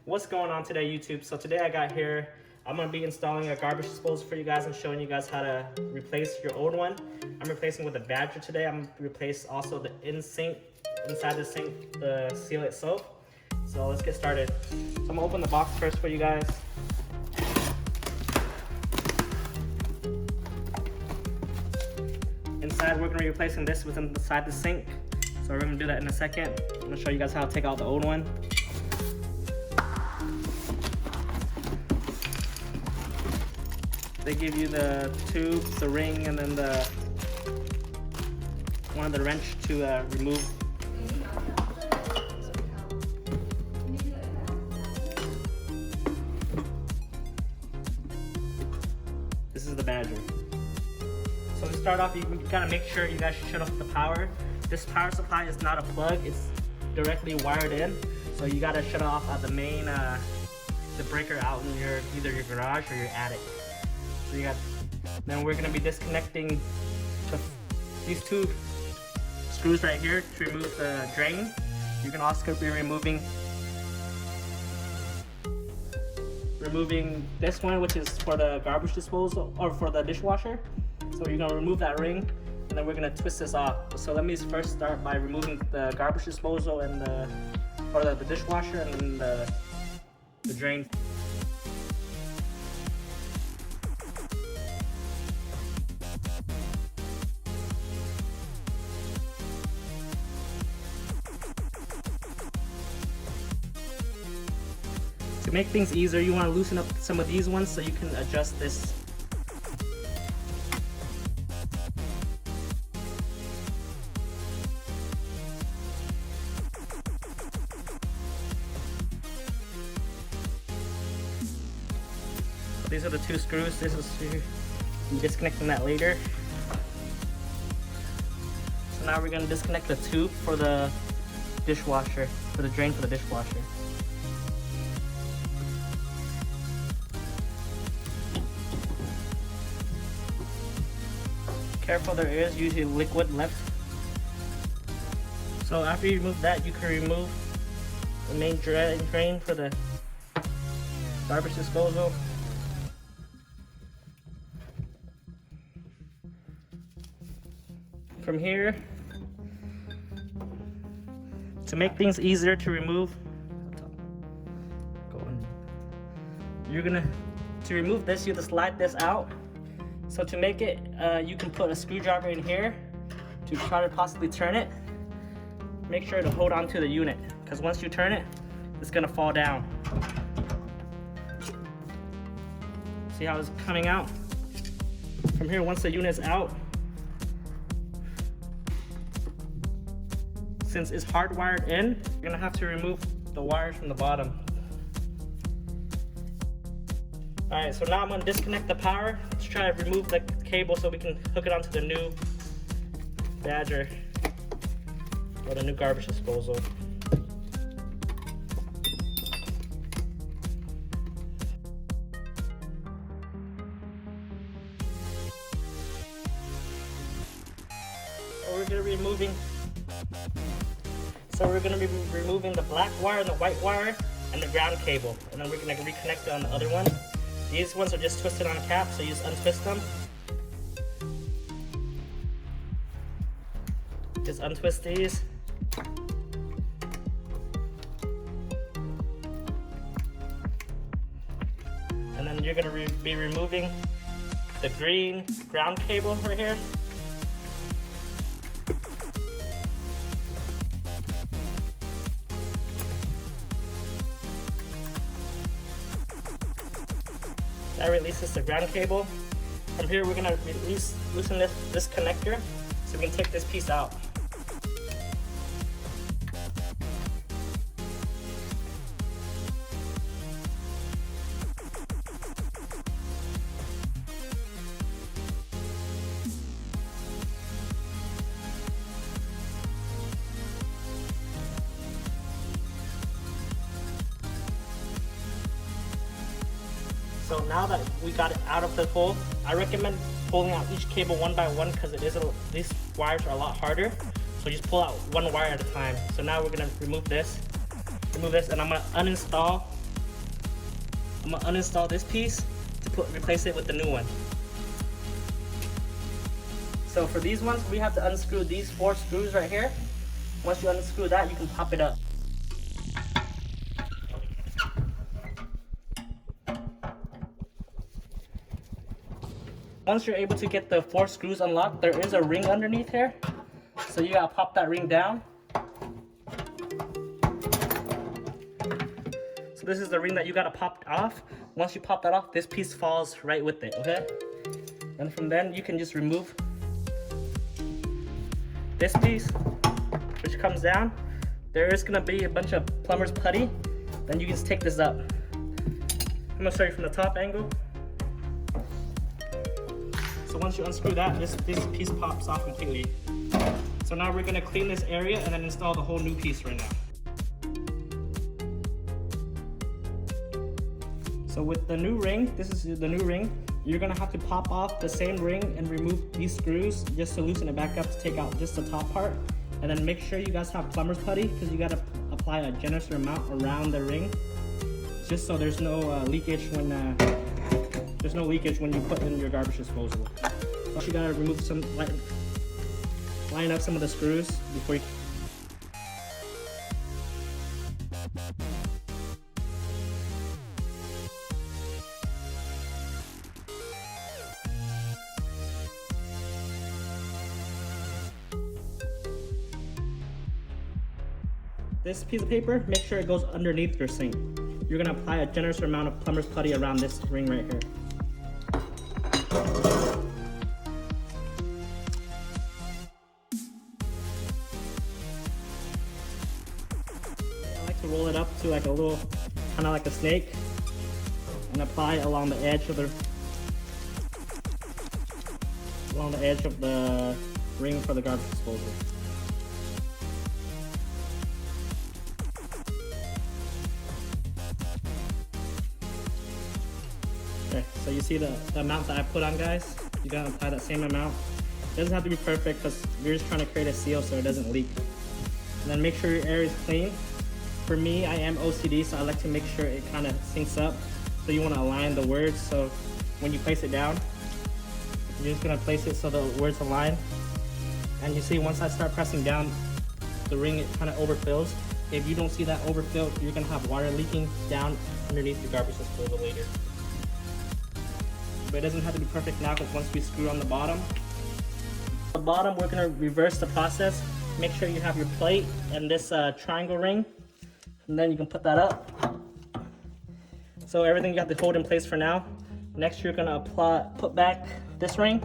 What's going on today, YouTube? So today I got here, I'm going to be installing a garbage disposal for you guys and showing you guys how to replace your old one. I'm replacing with a Badger today. I'm going to replace also the inside the sink, the seal itself. So let's get started. So I'm going to open the box first for you guys. Inside, we're going to be replacing this with inside the sink. So we're going to do that in a second. I'm going to show you guys how to take out the old one. They give you the tube, the ring, and then one of the wrench to remove. This is the Badger. So to start off, you gotta make sure you guys shut off the power. This power supply is not a plug; it's directly wired in. So you gotta shut off at the main, the breaker out in either your garage or your attic. So you got. Then we're gonna be disconnecting these two screws right here to remove the drain. You can also be removing this one, which is for the garbage disposal or for the dishwasher. So you're gonna remove that ring, and then we're gonna twist this off. So let me first start by removing the garbage disposal and the dishwasher and then the drain. To make things easier, you want to loosen up some of these ones so you can adjust this. These are the two screws. I'm disconnecting that later. So now we're going to disconnect the tube for the dishwasher, for the drain for the dishwasher. Careful, there is usually liquid left. So after you remove that, you can remove the main drain for the garbage disposal. From here, to make things easier to remove, to remove this, you have to slide this out. So to make it, you can put a screwdriver in here to try to possibly turn it. Make sure to hold on to the unit, because once you turn it, it's gonna fall down. See how it's coming out? From here, once the unit's out, since it's hardwired in, you're gonna have to remove the wires from the bottom. Alright, so now I'm going to disconnect the power. Let's try to remove the cable so we can hook it onto the new Badger or the new garbage disposal. So we're going to be removing the black wire and the white wire and the ground cable, and then we're going to reconnect it on the other one. These ones are just twisted on cap, so you just untwist them. Just untwist these. And then you're going to be removing the green ground cable right here. That releases the ground cable. From here, we're gonna loosen this connector so we can take this piece out. So now that we got it out of the hole, I recommend pulling out each cable one by one because these wires are a lot harder. So just pull out one wire at a time. So now we're gonna remove this, and I'm gonna uninstall I'm gonna uninstall this piece to replace it with the new one. So for these ones, we have to unscrew these 4 screws right here. Once you unscrew that, you can pop it up. Once you're able to get the 4 screws unlocked, there is a ring underneath here. So you gotta pop that ring down. So this is the ring that you gotta pop off. Once you pop that off, this piece falls right with it, okay? And from then, you can just remove this piece, which comes down. There is gonna be a bunch of plumber's putty. Then you can just take this up. I'm gonna show you from the top angle. So once you unscrew that, this piece pops off completely. So now we're gonna clean this area and then install the whole new piece right now. So with the new ring, this is the new ring, you're gonna have to pop off the same ring and remove these screws just to loosen it back up to take out just the top part. And then make sure you guys have plumber's putty because you gotta apply a generous amount around the ring, just so there's no leakage when you put in your garbage disposal. So you gotta remove some, line up some of the screws before you. This piece of paper, make sure it goes underneath your sink. You're gonna apply a generous amount of plumber's putty around this ring right here. I like to roll it up to like a little, kind of like a snake, and apply along the edge of the ring for the garbage disposal. Okay, so you see the amount that I put on, guys? You gotta apply that same amount. It doesn't have to be perfect because you're just trying to create a seal so it doesn't leak. And then make sure your area is clean. For me, I am OCD, so I like to make sure it kind of syncs up. So you want to align the words, so when you place it down, you're just gonna place it so the words align. And you see, once I start pressing down, the ring, it kind of overfills. If you don't see that overfill, you're gonna have water leaking down underneath your garbage disposal later. But it doesn't have to be perfect now because once we screw on the bottom, we're gonna reverse the process. Make sure you have your plate and this triangle ring, and then you can put that up. So everything you have to hold in place for now. Next, you're gonna put back this ring.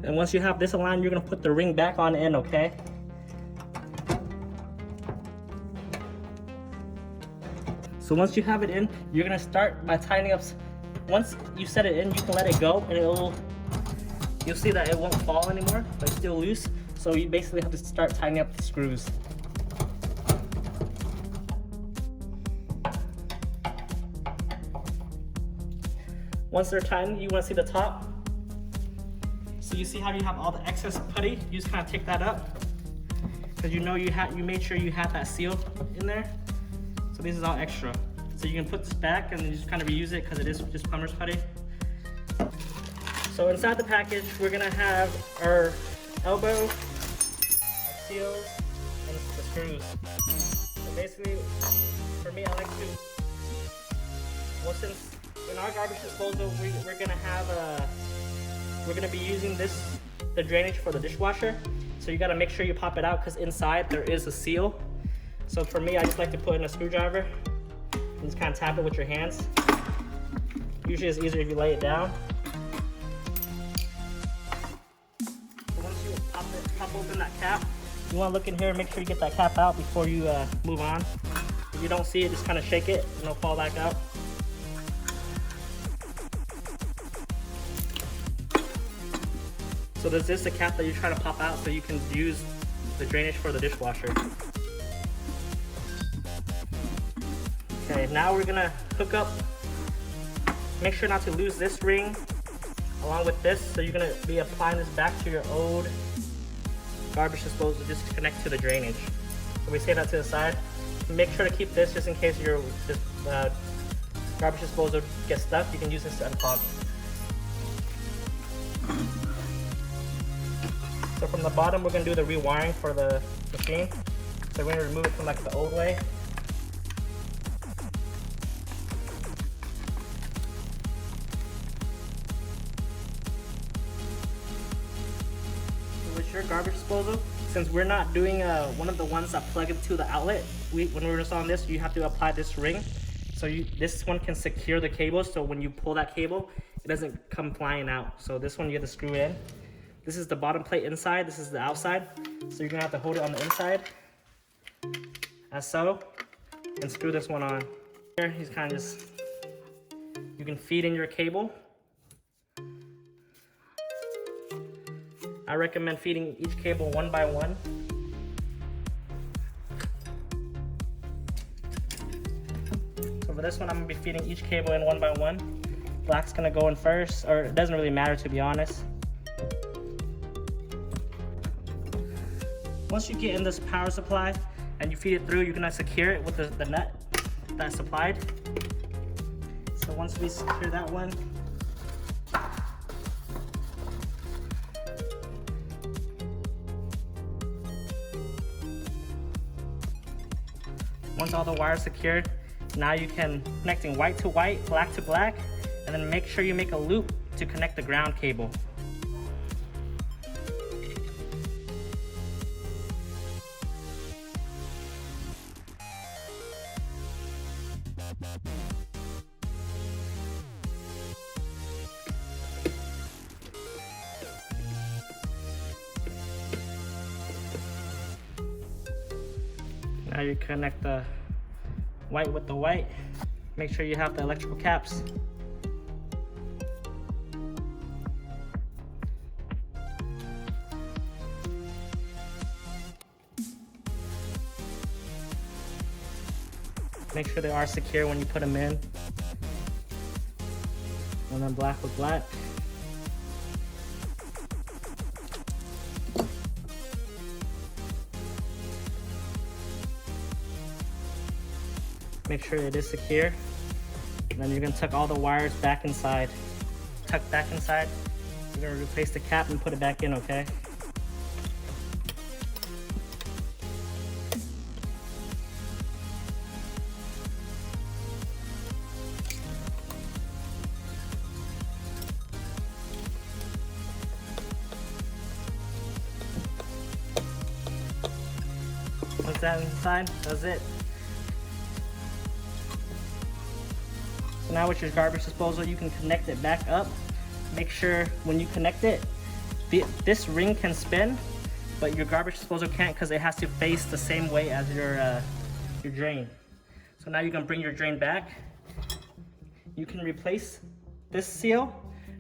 And once you have this aligned, you're gonna put the ring back on in, okay? So once you have it in, you're gonna start by tightening up. Once you set it in, you can let it go and you'll see that it won't fall anymore, but it's still loose. So you basically have to start tightening up the screws. Once they're tightened, you wanna see the top. So you see how you have all the excess putty, you just kinda take that up. Because you know you made sure you had that seal in there. So this is all extra. So you can put this back and then you just kind of reuse it because it is just plumber's putty. So inside the package, we're gonna have our elbow, our seals, and the screws. So basically, for me, I like to, well, since in our garbage disposal, we're gonna be using the drainage for the dishwasher. So you gotta make sure you pop it out because inside there is a seal. So for me, I just like to put in a screwdriver and just kind of tap it with your hands. Usually it's easier if you lay it down. So once you pop open that cap, you want to look in here and make sure you get that cap out before you move on. If you don't see it, just kind of shake it and it'll fall back out. So there's this, the cap that you're trying to pop out so you can use the drainage for the dishwasher. Okay, now we're gonna hook up, make sure not to lose this ring along with this. So you're gonna be applying this back to your old garbage disposal just to connect to the drainage. So we set that to the side. Make sure to keep this just in case your garbage disposal gets stuck. You can use this to unclog it. So from the bottom, we're gonna do the rewiring for the machine. So we're gonna remove it from like the old way. With your garbage disposal, since we're not doing one of the ones that plug into the outlet, when we're installing this, you have to apply this ring. So this one can secure the cable, so when you pull that cable, it doesn't come flying out. So this one you have to screw in. This is the bottom plate inside, this is the outside. So you're gonna have to hold it on the inside, as so, and screw this one on. Here, he's kind of just, you can feed in your cable. I recommend feeding each cable one by one. So for this one, I'm gonna be feeding each cable in one by one. Black's gonna go in first, or it doesn't really matter to be honest. Once you get in this power supply and you feed it through, you're gonna secure it with the nut that's supplied. So once we secure that one, once all the wires secured, now you can connecting white to white, black to black, and then make sure you make a loop to connect the ground cable. Now you connect the white with the white. Make sure you have the electrical caps. Make sure they are secure when you put them in. And then black with black. Make sure it is secure. And then you're gonna tuck all the wires back inside. Tuck back inside. You're gonna replace the cap and put it back in, okay? Once that's inside, that's it. So now with your garbage disposal, you can connect it back up. Make sure when you connect it, this ring can spin, but your garbage disposal can't because it has to face the same way as your drain. So now you can bring your drain back. You can replace this seal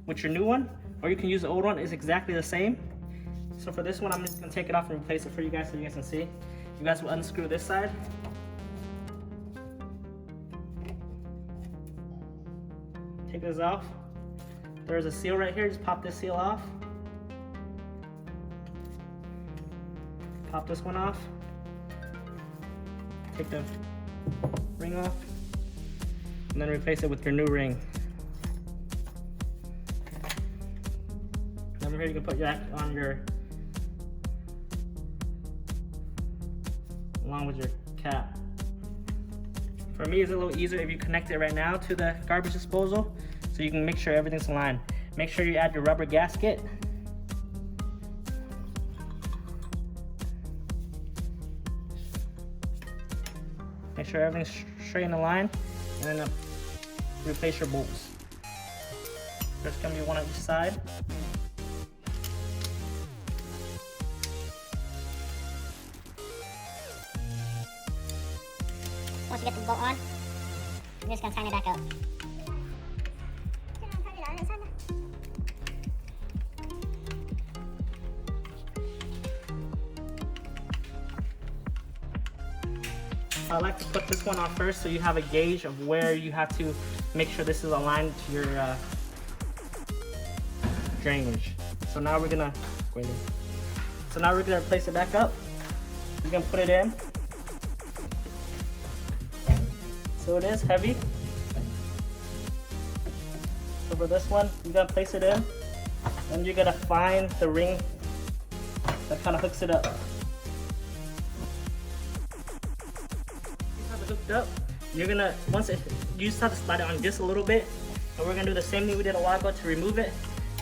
with your new one, or you can use the old one. It's exactly the same. So for this one, I'm just gonna take it off and replace it for you guys so you guys can see. You guys will unscrew this side. Take this off. There's a seal right here, just pop this seal off. Pop this one off. Take the ring off. And then replace it with your new ring. Over here you can put that on your, along with your cap. For me, it's a little easier if you connect it right now to the garbage disposal, so you can make sure everything's aligned. Make sure you add your rubber gasket. Make sure everything's straight in the line, and then replace your bolts. There's gonna be one on each side. Once you get the bolt on, you're just gonna tighten it back up. I like to put this one on first so you have a gauge of where you have to make sure this is aligned to your drainage. So now we're gonna So now we're gonna place it back up. We're gonna put it in. So it is heavy. So for this one, you're gonna place it in, and you're gonna find the ring that kind of hooks it up. You have it hooked up. You're gonna, you just have to slide it on just a little bit, and we're gonna do the same thing we did a while ago to remove it.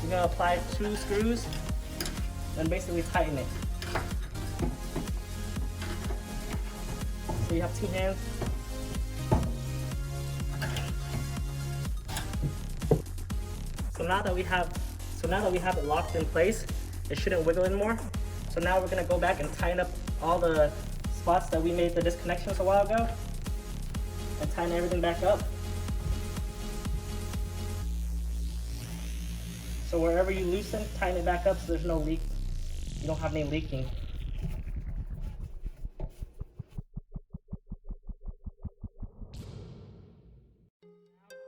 You're gonna apply 2 screws and basically tighten it. So you have 2 hands. So now that we have it locked in place, it shouldn't wiggle anymore. So now we're gonna go back and tighten up all the spots that we made the disconnections a while ago, and tighten everything back up. So wherever you loosen, tighten it back up so there's no leak. You don't have any leaking.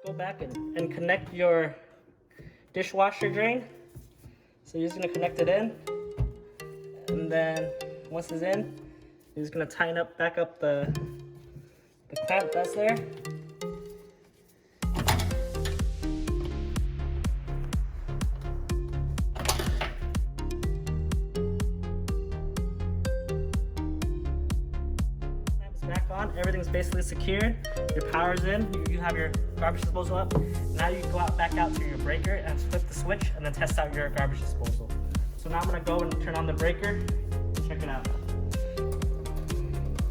Go back and connect your dishwasher drain. So you're just gonna connect it in, and then once it's in, you're just gonna tighten up back up the clamp that's there. Back on, everything's basically secured. Your power's in, you have your garbage disposal up. Now you go back out to your breaker and flip the switch and then test out your garbage disposal. So now I'm gonna go and turn on the breaker. Check it out.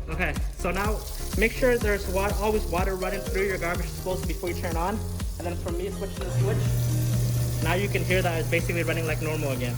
Okay, so now make sure there's always water running through your garbage disposal before you turn on. And then for me switching the switch, now you can hear that it's basically running like normal again.